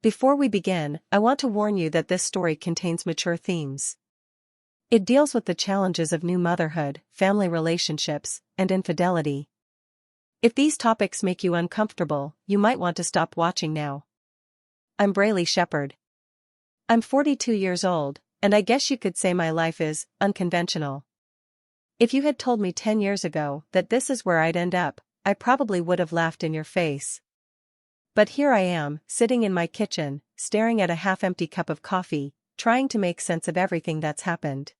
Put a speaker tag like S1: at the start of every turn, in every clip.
S1: Before we begin, I want to warn you that this story contains mature themes. It deals with the challenges of new motherhood, family relationships, and infidelity. If these topics make you uncomfortable, you might want to stop watching now. I'm Braylee Shepherd. I'm 42 years old, and I guess you could say my life is unconventional. If you had told me 10 years ago that this is where I'd end up, I probably would have laughed in your face. But here I am, sitting in my kitchen, staring at a half-empty cup of coffee, trying to make sense of everything that's happened.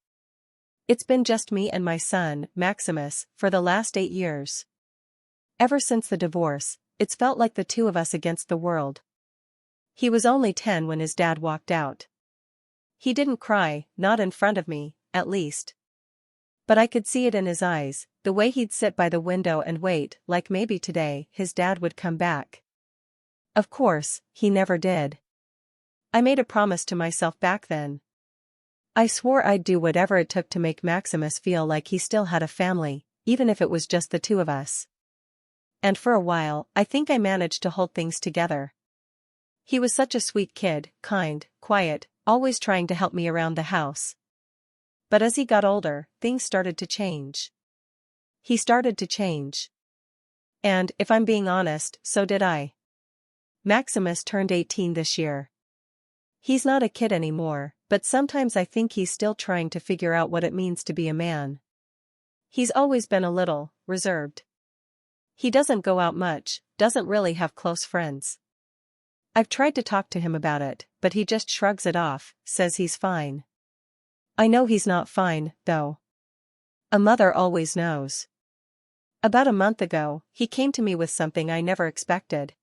S1: It's been just me and my son, Maximus, for the last 8 years. Ever since the divorce, it's felt like the two of us against the world. He was only 10 when his dad walked out. He didn't cry, not in front of me, at least. But I could see it in his eyes, the way he'd sit by the window and wait, like maybe today his dad would come back. Of course, he never did. I made a promise to myself back then. I swore I'd do whatever it took to make Maximus feel like he still had a family, even if it was just the two of us. And for a while, I think I managed to hold things together. He was such a sweet kid, kind, quiet, always trying to help me around the house. But as he got older, things started to change. He started to change. And, if I'm being honest, so did I. Maximus turned 18 this year. He's not a kid anymore, but sometimes I think he's still trying to figure out what it means to be a man. He's always been a little reserved. He doesn't go out much, doesn't really have close friends. I've tried to talk to him about it, but he just shrugs it off, says he's fine. I know he's not fine, though. A mother always knows. About a month ago, he came to me with something I never expected.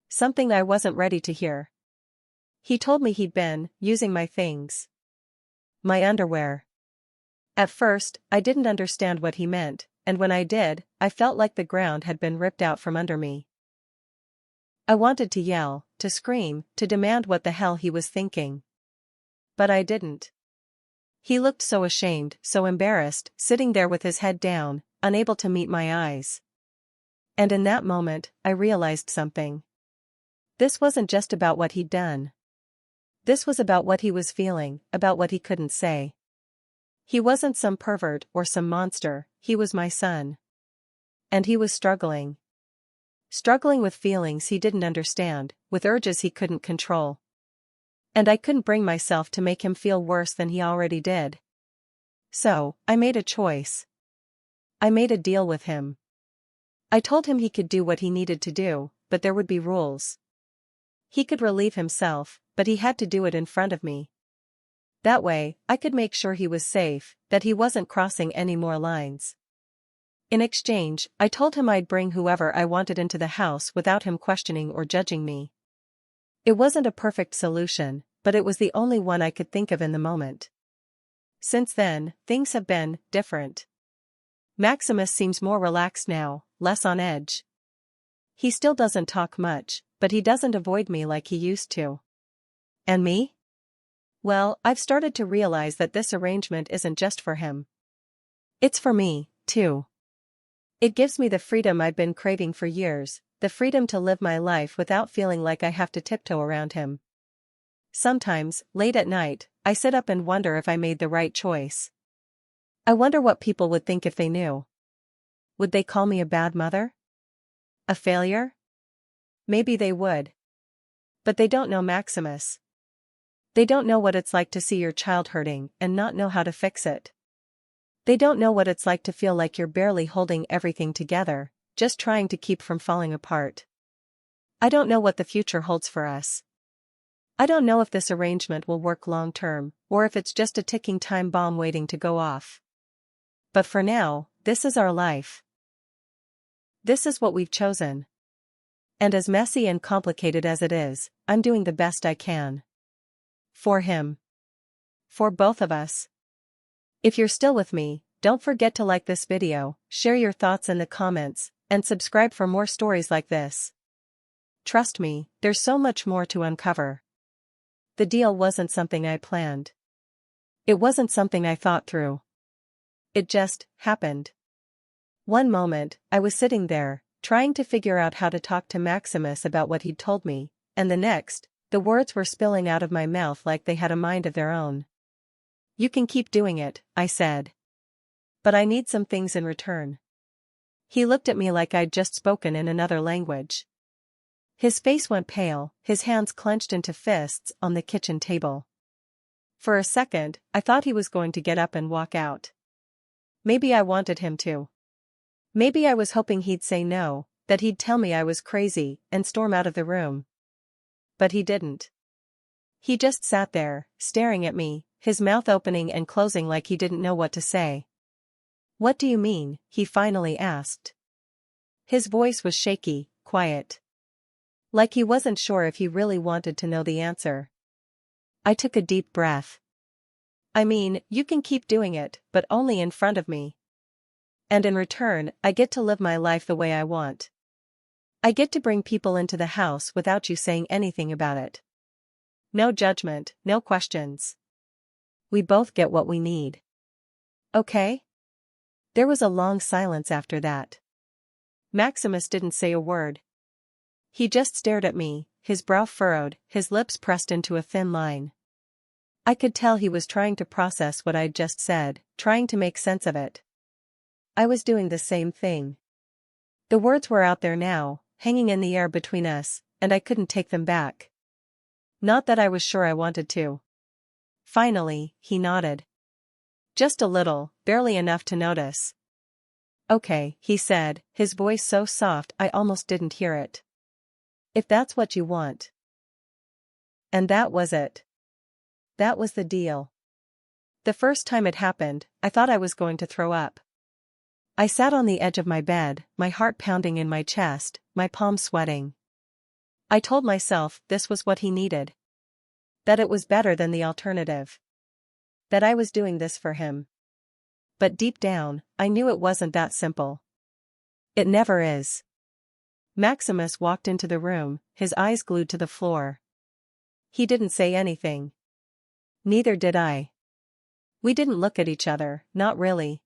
S1: Something I wasn't ready to hear. He told me he'd been using my things. My underwear. At first, I didn't understand what he meant, and when I did, I felt like the ground had been ripped out from under me. I wanted to yell, to scream, to demand what the hell he was thinking. But I didn't. He looked so ashamed, so embarrassed, sitting there with his head down, unable to meet my eyes. And in that moment, I realized something. This wasn't just about what he'd done. This was about what he was feeling, about what he couldn't say. He wasn't some pervert or some monster, he was my son. And he was struggling. Struggling with feelings he didn't understand, with urges he couldn't control. And I couldn't bring myself to make him feel worse than he already did. So, I made a choice. I made a deal with him. I told him he could do what he needed to do, but there would be rules. He could relieve himself, but he had to do it in front of me. That way, I could make sure he was safe, that he wasn't crossing any more lines. In exchange, I told him I'd bring whoever I wanted into the house without him questioning or judging me. It wasn't a perfect solution, but it was the only one I could think of in the moment. Since then, things have been different. Maximus seems more relaxed now, less on edge. He still doesn't talk much, but he doesn't avoid me like he used to. And me? Well, I've started to realize that this arrangement isn't just for him. It's for me, too. It gives me the freedom I've been craving for years, the freedom to live my life without feeling like I have to tiptoe around him. Sometimes, late at night, I sit up and wonder if I made the right choice. I wonder what people would think if they knew. Would they call me a bad mother? A failure? Maybe they would. But they don't know Maximus. They don't know what it's like to see your child hurting and not know how to fix it. They don't know what it's like to feel like you're barely holding everything together, just trying to keep from falling apart. I don't know what the future holds for us. I don't know if this arrangement will work long term, or if it's just a ticking time bomb waiting to go off. But for now, this is our life. This is what we've chosen. And as messy and complicated as it is, I'm doing the best I can. For him. For both of us. If you're still with me, don't forget to like this video, share your thoughts in the comments, and subscribe for more stories like this. Trust me, there's so much more to uncover. The deal wasn't something I planned. It wasn't something I thought through. It just happened. One moment, I was sitting there, trying to figure out how to talk to Maximus about what he'd told me, and the next, The words were spilling out of my mouth like they had a mind of their own. "You can keep doing it," I said. "But I need some things in return." He looked at me like I'd just spoken in another language. His face went pale, his hands clenched into fists on the kitchen table. For a second, I thought he was going to get up and walk out. Maybe I wanted him to. Maybe I was hoping he'd say no, that he'd tell me I was crazy and storm out of the room. But he didn't. He just sat there, staring at me, his mouth opening and closing like he didn't know what to say. "What do you mean?" he finally asked. His voice was shaky, quiet. Like he wasn't sure if he really wanted to know the answer. I took a deep breath. "I mean, you can keep doing it, but only in front of me. And in return, I get to live my life the way I want. I get to bring people into the house without you saying anything about it. No judgment, no questions. We both get what we need. Okay?" There was a long silence after that. Maximus didn't say a word. He just stared at me, his brow furrowed, his lips pressed into a thin line. I could tell he was trying to process what I'd just said, trying to make sense of it. I was doing the same thing. The words were out there now, hanging in the air between us, and I couldn't take them back. Not that I was sure I wanted to. Finally, he nodded. Just a little, barely enough to notice. "Okay," he said, his voice so soft I almost didn't hear it. "If that's what you want." And that was it. That was the deal. The first time it happened, I thought I was going to throw up. I sat on the edge of my bed, my heart pounding in my chest, my palms sweating. I told myself this was what he needed. That it was better than the alternative. That I was doing this for him. But deep down, I knew it wasn't that simple. It never is. Maximus walked into the room, his eyes glued to the floor. He didn't say anything. Neither did I. We didn't look at each other, not really.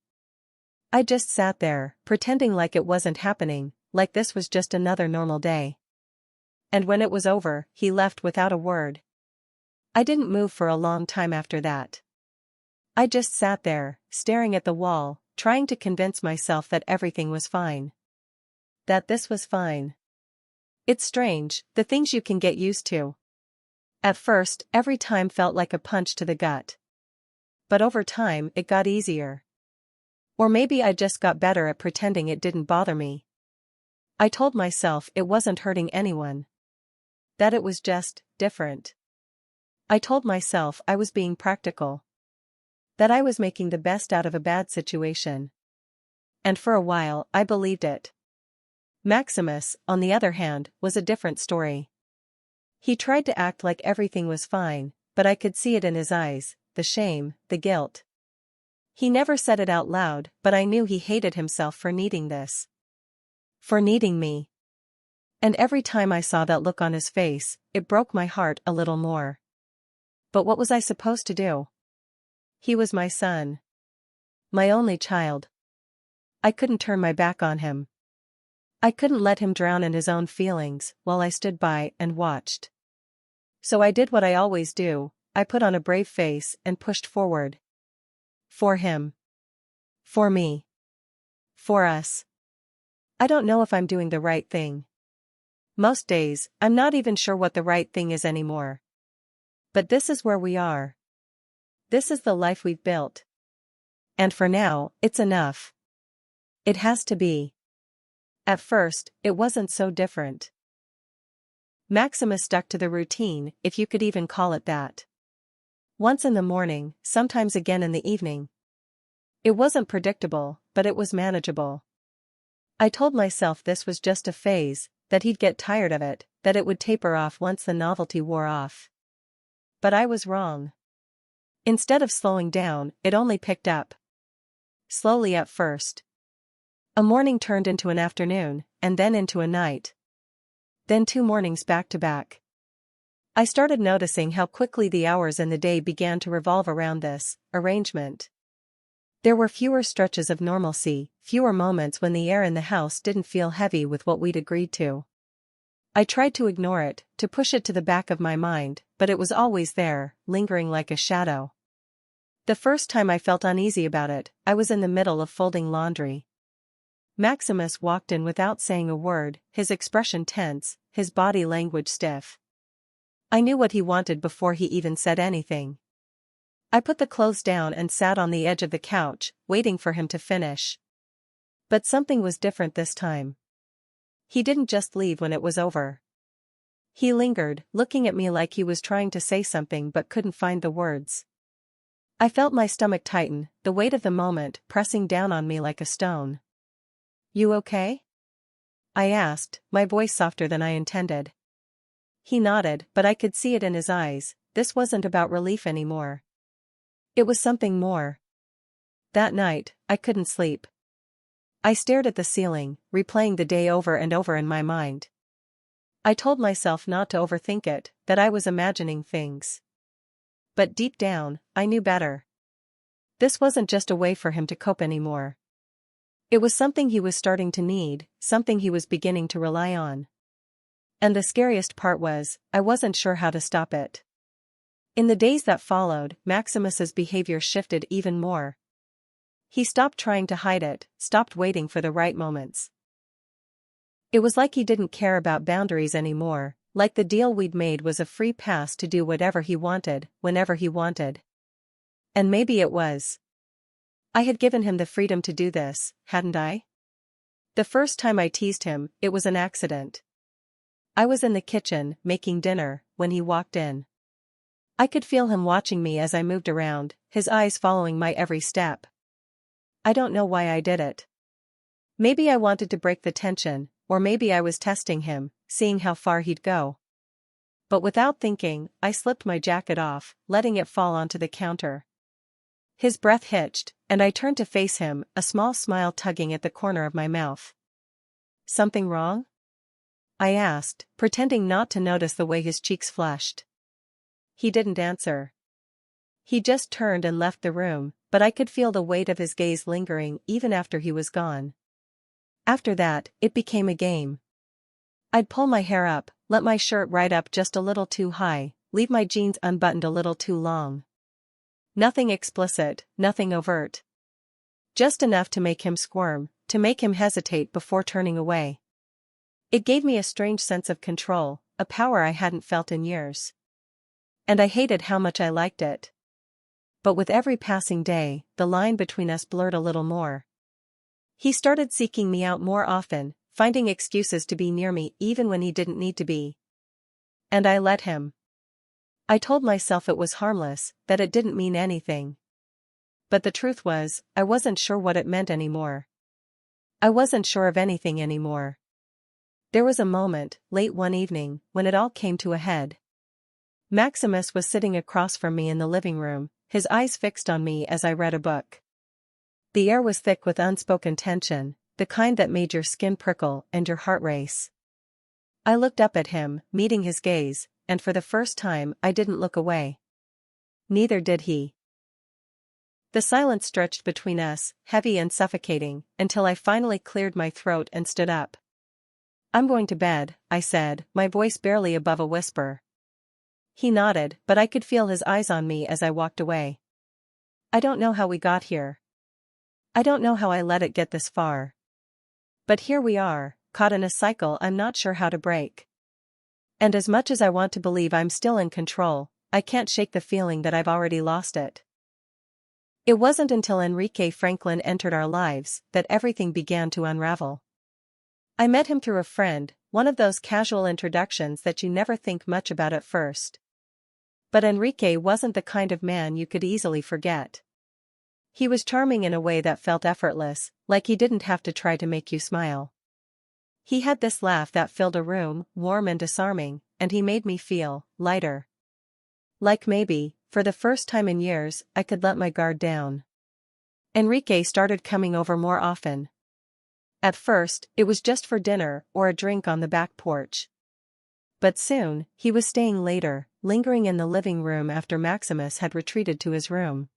S1: I just sat there, pretending like it wasn't happening, like this was just another normal day. And when it was over, he left without a word. I didn't move for a long time after that. I just sat there, staring at the wall, trying to convince myself that everything was fine. That this was fine. It's strange, the things you can get used to. At first, every time felt like a punch to the gut. But over time, it got easier. Or maybe I just got better at pretending it didn't bother me. I told myself it wasn't hurting anyone. That it was just different. I told myself I was being practical. That I was making the best out of a bad situation. And for a while, I believed it. Maximus, on the other hand, was a different story. He tried to act like everything was fine, but I could see it in his eyes, the shame, the guilt. He never said it out loud, but I knew he hated himself for needing this. For needing me. And every time I saw that look on his face, it broke my heart a little more. But what was I supposed to do? He was my son. My only child. I couldn't turn my back on him. I couldn't let him drown in his own feelings while I stood by and watched. So I did what I always do, I put on a brave face and pushed forward. For him. For me. For us. I don't know if I'm doing the right thing. Most days, I'm not even sure what the right thing is anymore. But this is where we are. This is the life we've built. And for now, it's enough. It has to be. At first, it wasn't so different. Maximus stuck to the routine, if you could even call it that. Once in the morning, sometimes again in the evening. It wasn't predictable, but it was manageable. I told myself this was just a phase, that he'd get tired of it, that it would taper off once the novelty wore off. But I was wrong. Instead of slowing down, it only picked up. Slowly at first. A morning turned into an afternoon, and then into a night. Then 2 mornings back to back. I started noticing how quickly the hours in the day began to revolve around this arrangement. There were fewer stretches of normalcy, fewer moments when the air in the house didn't feel heavy with what we'd agreed to. I tried to ignore it, to push it to the back of my mind, but it was always there, lingering like a shadow. The first time I felt uneasy about it, I was in the middle of folding laundry. Maximus walked in without saying a word, his expression tense, his body language stiff. I knew what he wanted before he even said anything. I put the clothes down and sat on the edge of the couch, waiting for him to finish. But something was different this time. He didn't just leave when it was over. He lingered, looking at me like he was trying to say something but couldn't find the words. I felt my stomach tighten, the weight of the moment pressing down on me like a stone. "You okay?" I asked, my voice softer than I intended. He nodded, but I could see it in his eyes. This wasn't about relief anymore. It was something more. That night, I couldn't sleep. I stared at the ceiling, replaying the day over and over in my mind. I told myself not to overthink it, that I was imagining things. But deep down, I knew better. This wasn't just a way for him to cope anymore. It was something he was starting to need, something he was beginning to rely on. And the scariest part was, I wasn't sure how to stop it. In the days that followed, Maximus's behavior shifted even more. He stopped trying to hide it, stopped waiting for the right moments. It was like he didn't care about boundaries anymore, like the deal we'd made was a free pass to do whatever he wanted, whenever he wanted. And maybe it was. I had given him the freedom to do this, hadn't I? The first time I teased him, it was an accident. I was in the kitchen, making dinner, when he walked in. I could feel him watching me as I moved around, his eyes following my every step. I don't know why I did it. Maybe I wanted to break the tension, or maybe I was testing him, seeing how far he'd go. But without thinking, I slipped my jacket off, letting it fall onto the counter. His breath hitched, and I turned to face him, a small smile tugging at the corner of my mouth. "Something wrong?" I asked, pretending not to notice the way his cheeks flushed. He didn't answer. He just turned and left the room, but I could feel the weight of his gaze lingering even after he was gone. After that, it became a game. I'd pull my hair up, let my shirt right up just a little too high, leave my jeans unbuttoned a little too long. Nothing explicit, nothing overt. Just enough to make him squirm, to make him hesitate before turning away. It gave me a strange sense of control, a power I hadn't felt in years. And I hated how much I liked it. But with every passing day, the line between us blurred a little more. He started seeking me out more often, finding excuses to be near me even when he didn't need to be. And I let him. I told myself it was harmless, that it didn't mean anything. But the truth was, I wasn't sure what it meant anymore. I wasn't sure of anything anymore. There was a moment, late one evening, when it all came to a head. Maximus was sitting across from me in the living room, his eyes fixed on me as I read a book. The air was thick with unspoken tension, the kind that made your skin prickle and your heart race. I looked up at him, meeting his gaze, and for the first time I didn't look away. Neither did he. The silence stretched between us, heavy and suffocating, until I finally cleared my throat and stood up. "I'm going to bed," I said, my voice barely above a whisper. He nodded, but I could feel his eyes on me as I walked away. I don't know how we got here. I don't know how I let it get this far. But here we are, caught in a cycle I'm not sure how to break. And as much as I want to believe I'm still in control, I can't shake the feeling that I've already lost it. It wasn't until Enrique Franklin entered our lives that everything began to unravel. I met him through a friend, one of those casual introductions that you never think much about at first. But Enrique wasn't the kind of man you could easily forget. He was charming in a way that felt effortless, like he didn't have to try to make you smile. He had this laugh that filled a room, warm and disarming, and he made me feel lighter. Like maybe, for the first time in years, I could let my guard down. Enrique started coming over more often. At first, it was just for dinner or a drink on the back porch. But soon, he was staying later, lingering in the living room after Maximus had retreated to his room.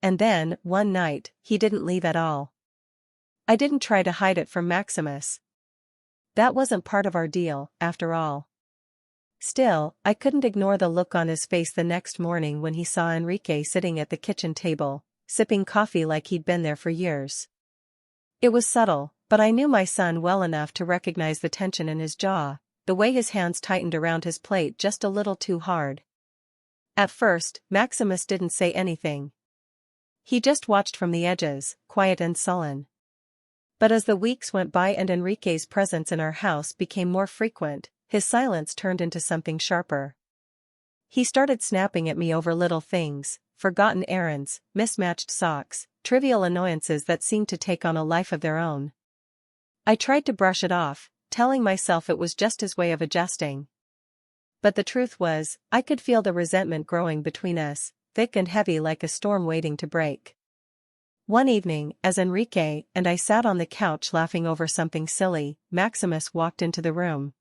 S1: And then, one night, he didn't leave at all. I didn't try to hide it from Maximus. That wasn't part of our deal, after all. Still, I couldn't ignore the look on his face the next morning when he saw Enrique sitting at the kitchen table, sipping coffee like he'd been there for years. It was subtle, but I knew my son well enough to recognize the tension in his jaw, the way his hands tightened around his plate just a little too hard. At first, Maximus didn't say anything. He just watched from the edges, quiet and sullen. But as the weeks went by and Enrique's presence in our house became more frequent, his silence turned into something sharper. He started snapping at me over little things, forgotten errands, mismatched socks, trivial annoyances that seemed to take on a life of their own. I tried to brush it off, telling myself it was just his way of adjusting. But the truth was, I could feel the resentment growing between us, thick and heavy like a storm waiting to break. One evening, as Enrique and I sat on the couch laughing over something silly, Maximus walked into the room.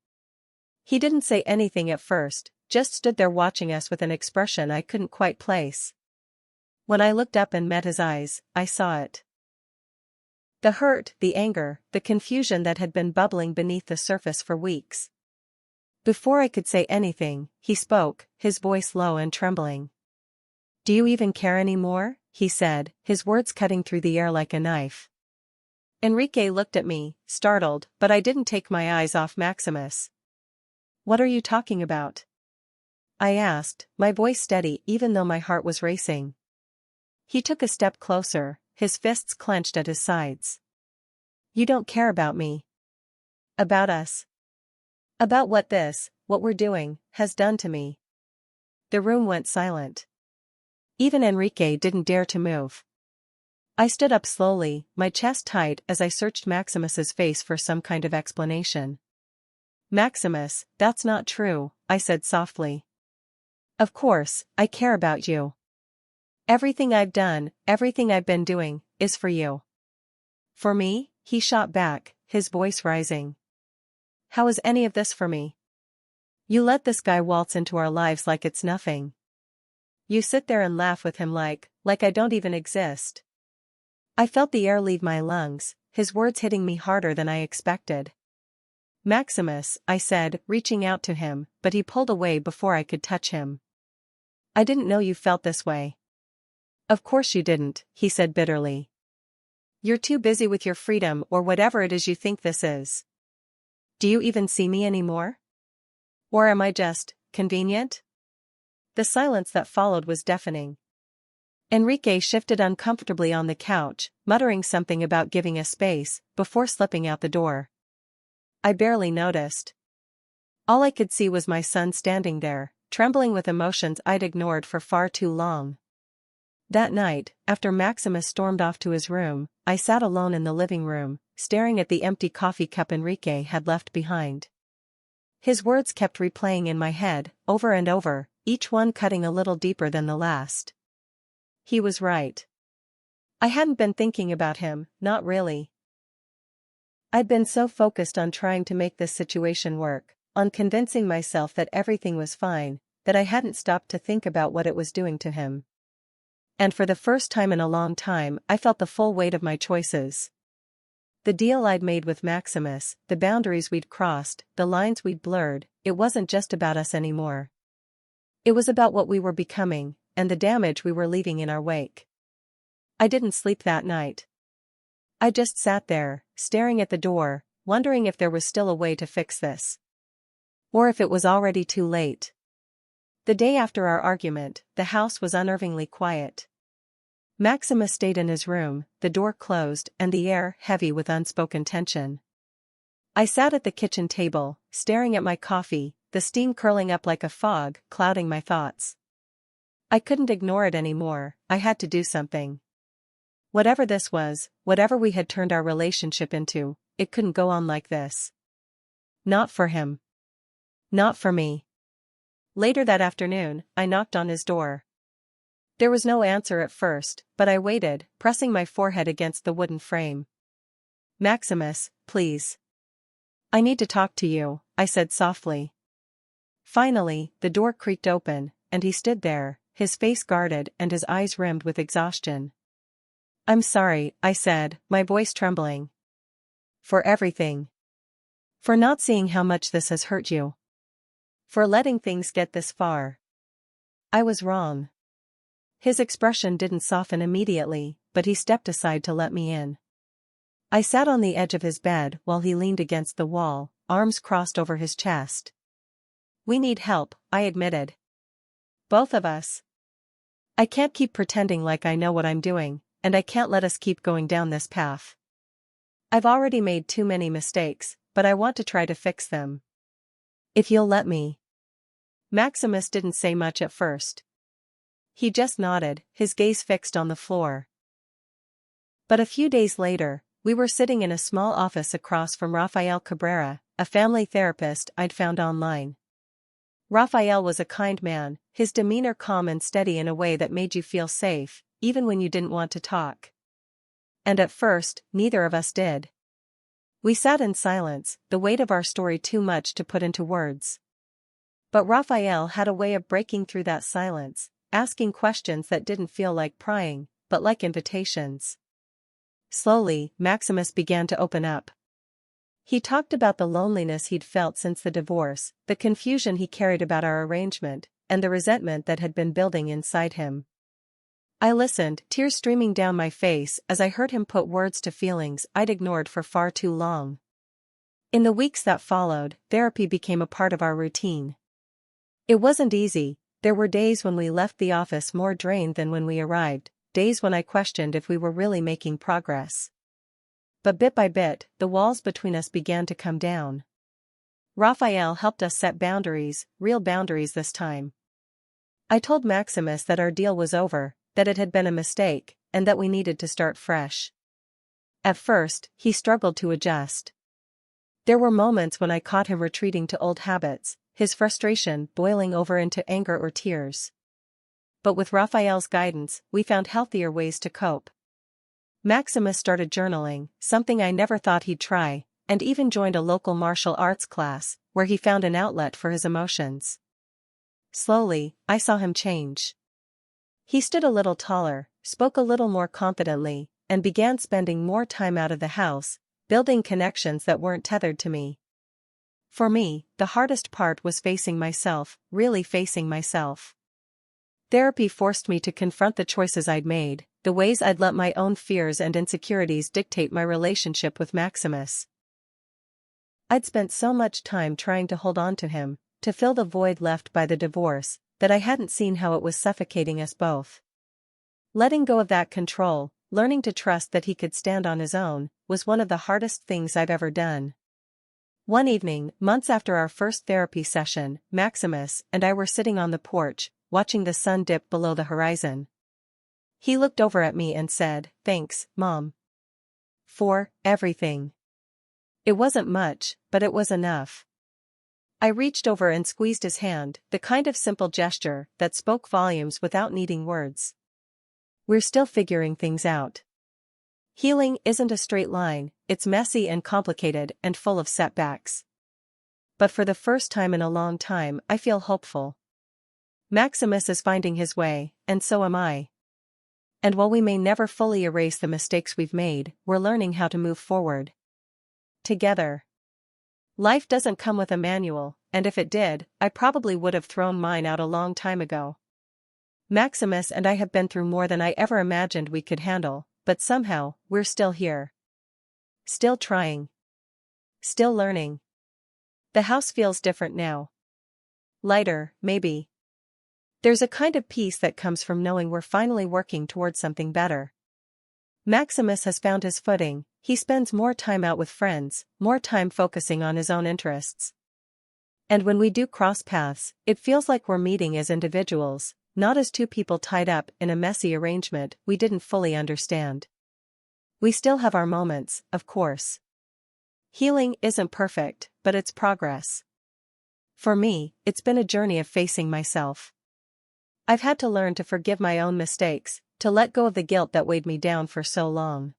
S1: He didn't say anything at first, just stood there watching us with an expression I couldn't quite place. When I looked up and met his eyes, I saw it. The hurt, the anger, the confusion that had been bubbling beneath the surface for weeks. Before I could say anything, he spoke, his voice low and trembling. "Do you even care anymore?" he said, his words cutting through the air like a knife. Enrique looked at me, startled, but I didn't take my eyes off Maximus. "What are you talking about?" I asked, my voice steady even though my heart was racing. He took a step closer, his fists clenched at his sides. "You don't care about me. About us. About what we're doing, has done to me." The room went silent. Even Enrique didn't dare to move. I stood up slowly, my chest tight as I searched Maximus's face for some kind of explanation. "Maximus, that's not true," I said softly. "Of course, I care about you. Everything I've done, everything I've been doing, is for you." "For me?" he shot back, his voice rising. "How is any of this for me? You let this guy waltz into our lives like it's nothing. You sit there and laugh with him like I don't even exist." I felt the air leave my lungs, his words hitting me harder than I expected. "Maximus," I said, reaching out to him, but he pulled away before I could touch him. "I didn't know you felt this way." "Of course you didn't," he said bitterly. "You're too busy with your freedom or whatever it is you think this is. Do you even see me anymore? Or am I just convenient?" The silence that followed was deafening. Enrique shifted uncomfortably on the couch, muttering something about giving us space, before slipping out the door. I barely noticed. All I could see was my son standing there, trembling with emotions I'd ignored for far too long. That night, after Maximus stormed off to his room, I sat alone in the living room, staring at the empty coffee cup Enrique had left behind. His words kept replaying in my head, over and over, each one cutting a little deeper than the last. He was right. I hadn't been thinking about him, not really. I'd been so focused on trying to make this situation work, on convincing myself that everything was fine, that I hadn't stopped to think about what it was doing to him. And for the first time in a long time, I felt the full weight of my choices. The deal I'd made with Maximus, the boundaries we'd crossed, the lines we'd blurred, it wasn't just about us anymore. It was about what we were becoming, and the damage we were leaving in our wake. I didn't sleep that night. I just sat there, staring at the door, wondering if there was still a way to fix this. Or if it was already too late. The day after our argument, the house was unnervingly quiet. Maximus stayed in his room, the door closed and the air heavy with unspoken tension. I sat at the kitchen table, staring at my coffee, the steam curling up like a fog, clouding my thoughts. I couldn't ignore it anymore, I had to do something. Whatever this was, whatever we had turned our relationship into, it couldn't go on like this. Not for him. Not for me. Later that afternoon, I knocked on his door. There was no answer at first, but I waited, pressing my forehead against the wooden frame. "Maximus, please. I need to talk to you," I said softly. Finally, the door creaked open, and he stood there, his face guarded and his eyes rimmed with exhaustion. "I'm sorry," I said, my voice trembling. "For everything. For not seeing how much this has hurt you. For letting things get this far. I was wrong. His expression didn't soften immediately, but he stepped aside to let me in. I sat on the edge of his bed while he leaned against the wall, arms crossed over his chest. We need help, I admitted. Both of us. I can't keep pretending like I know what I'm doing, and I can't let us keep going down this path. I've already made too many mistakes, but I want to try to fix them. If you'll let me. Maximus didn't say much at first. He just nodded, his gaze fixed on the floor. But a few days later, we were sitting in a small office across from Rafael Cabrera, a family therapist I'd found online. Rafael was a kind man, his demeanor calm and steady in a way that made you feel safe, even when you didn't want to talk. And at first, neither of us did. We sat in silence, the weight of our story too much to put into words. But Rafael had a way of breaking through that silence, asking questions that didn't feel like prying, but like invitations. Slowly, Maximus began to open up. He talked about the loneliness he'd felt since the divorce, the confusion he carried about our arrangement, and the resentment that had been building inside him. I listened, tears streaming down my face as I heard him put words to feelings I'd ignored for far too long. In the weeks that followed, therapy became a part of our routine. It wasn't easy. There were days when we left the office more drained than when we arrived, days when I questioned if we were really making progress. But bit by bit, the walls between us began to come down. Raphael helped us set boundaries, real boundaries this time. I told Maximus that our deal was over, that it had been a mistake, and that we needed to start fresh. At first, he struggled to adjust. There were moments when I caught him retreating to old habits, his frustration boiling over into anger or tears. But with Raphael's guidance, we found healthier ways to cope. Maximus started journaling, something I never thought he'd try, and even joined a local martial arts class, where he found an outlet for his emotions. Slowly, I saw him change. He stood a little taller, spoke a little more confidently, and began spending more time out of the house, building connections that weren't tethered to me. For me, the hardest part was facing myself, really facing myself. Therapy forced me to confront the choices I'd made, the ways I'd let my own fears and insecurities dictate my relationship with Maximus. I'd spent so much time trying to hold on to him, to fill the void left by the divorce, that I hadn't seen how it was suffocating us both. Letting go of that control, learning to trust that he could stand on his own, was one of the hardest things I've ever done. One evening, months after our first therapy session, Maximus and I were sitting on the porch, watching the sun dip below the horizon. He looked over at me and said, "Thanks, Mom. For everything." It wasn't much, but it was enough. I reached over and squeezed his hand, the kind of simple gesture that spoke volumes without needing words. We're still figuring things out. Healing isn't a straight line, it's messy and complicated and full of setbacks. But for the first time in a long time, I feel hopeful. Maximus is finding his way, and so am I. And while we may never fully erase the mistakes we've made, we're learning how to move forward. Together. Life doesn't come with a manual, and if it did, I probably would have thrown mine out a long time ago. Maximus and I have been through more than I ever imagined we could handle, but somehow, we're still here. Still trying. Still learning. The house feels different now. Lighter, maybe. There's a kind of peace that comes from knowing we're finally working towards something better. Maximus has found his footing, he spends more time out with friends, more time focusing on his own interests. And when we do cross paths, it feels like we're meeting as individuals, not as two people tied up in a messy arrangement we didn't fully understand. We still have our moments, of course. Healing isn't perfect, but it's progress. For me, it's been a journey of facing myself. I've had to learn to forgive my own mistakes, to let go of the guilt that weighed me down for so long.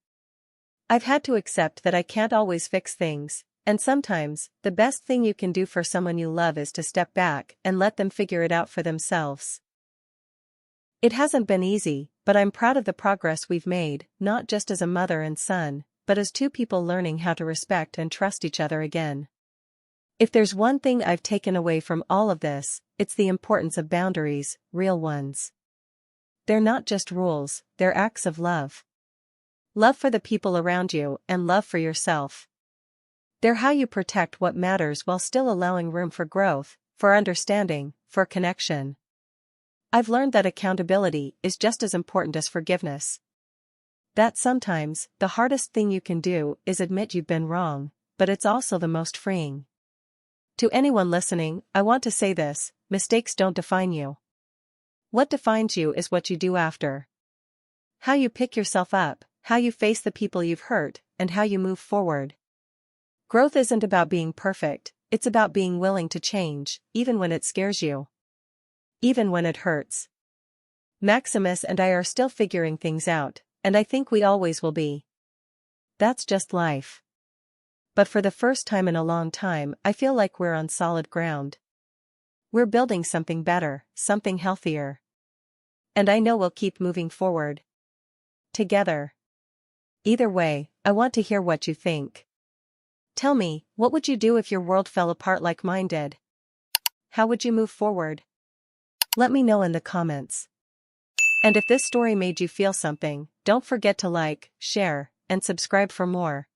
S1: I've had to accept that I can't always fix things, and sometimes, the best thing you can do for someone you love is to step back and let them figure it out for themselves. It hasn't been easy, but I'm proud of the progress we've made, not just as a mother and son, but as two people learning how to respect and trust each other again. If there's one thing I've taken away from all of this, it's the importance of boundaries, real ones. They're not just rules, they're acts of love. Love for the people around you and love for yourself. They're how you protect what matters while still allowing room for growth, for understanding, for connection. I've learned that accountability is just as important as forgiveness. That sometimes, the hardest thing you can do is admit you've been wrong, but it's also the most freeing. To anyone listening, I want to say this: mistakes don't define you. What defines you is what you do after. How you pick yourself up, how you face the people you've hurt, and how you move forward. Growth isn't about being perfect, it's about being willing to change, even when it scares you. Even when it hurts. Maximus and I are still figuring things out, and I think we always will be. That's just life. But for the first time in a long time, I feel like we're on solid ground. We're building something better, something healthier. And I know we'll keep moving forward. Together. Either way, I want to hear what you think. Tell me, what would you do if your world fell apart like mine did? How would you move forward? Let me know in the comments. And if this story made you feel something, don't forget to like, share, and subscribe for more.